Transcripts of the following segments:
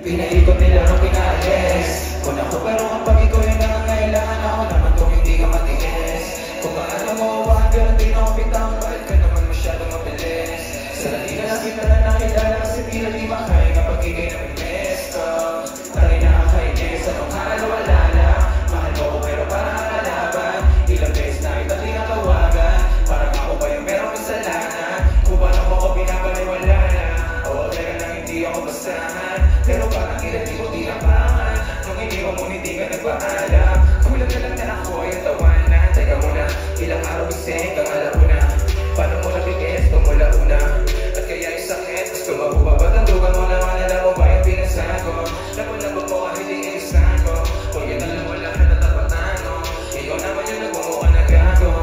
Pinaikot nila nung pinaalis kung ako, pero kapag ikaw yung nangangailangan, ako naman kung hindi ka matiis. Kung paano mo uwahan, pero di na ako pitang, bakit ka naman masyadong mabilis? Sarili na lang kita na nakilala, kasi tila di makaya kapag ikay namimiss ko. Taray nakakainis, anong halo-alala? Mahal mo ko pero parang nakalaban. Ilang beses na kita tinatawagan, parang ako ba yung merong kasalanan? Kung paano mo ko pinapaliwala na, o teka lang hindi ako basahan. Pero parang ilan di mo tinapangan, nung hindi mo ngunit di ka nagpaalam. Kulang na lang na ako ay ang tawanan. Teka muna, ilang araw iseng kang alauna. Paano mo nabigis kung mula una? At kaya yung sakit, gusto mabubabat ang dugan mo naman. Alam mo ba yung pinasan ko? Laban-laban mo kahit iinisan ko. Kung yan alam mo lahat na tapatan mo, ikaw naman yung nagmumukha na gago.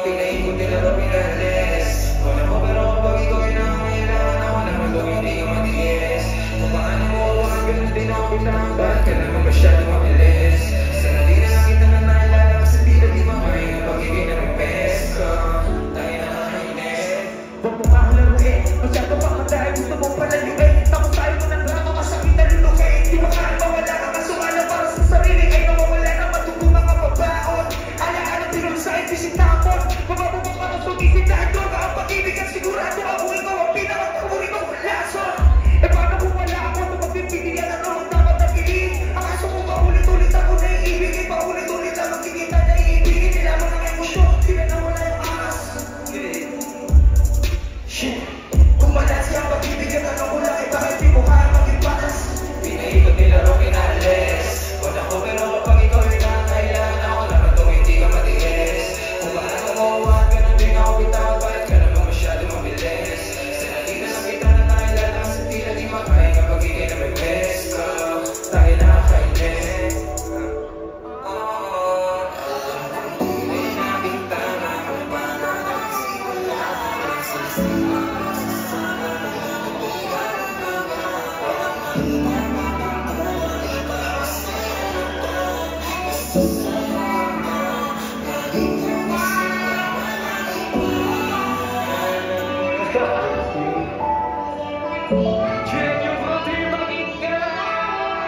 Pinaikot nila ba pinalis? Wala ko pero kapag ikaw yung nangangailangan, ako naman kung hindi ka matiis. Kung paano mo uwahan, ganun din ako bitang, bakit ka naman masyadong mabilis? Sarili na lang kita na naalala, kasi tila di makaya kapag ikay namimiss ko. Tayo nakakainis. Huwag mo nga laruin, masyado baka dahil gusto mong palayuin. Tapos tayo mo ng drama, masakit na lulukin. Di makaan mawala ka kasukala para sa sarili, ay nawawala na matutong mga babaon. Ala-ala tinulong sa itisitapon, mabababang ka ng pag-ibigay ko. Kapag-ibig at sigurado ako, ikaw ang pinakapaguri kong lason. E paano kung wala ako na magbibigyan ng noon dapat nagkilig? Ang aso mo paulit-ulit ako naiibigin, paulit-ulit lang magkikita naiibigin. Nilaman ng emosyon, sila na wala yung angas. Shit, kung malas ka pag-ibigyan ka ng ulang, eh bakit di mo kaya maging patas? Pinaikot nila ro pinalis kung ako, pero kapag ikaw yung nangangailangan, ako naman kung hindi ka matiis. Kung paano mo uwahan, ganun din ako bitaw, bakit ka naman masyadong mabilis? Sarili na lang kita na nakilala, kasi tila di makaya kapag ikay namimiss ko. Tayo nakakainis. Hindi natin tama kung paano nagsimula.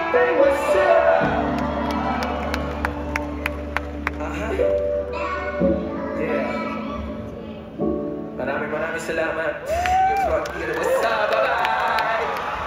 Hey, what's up? Yeah. Maraming salamat.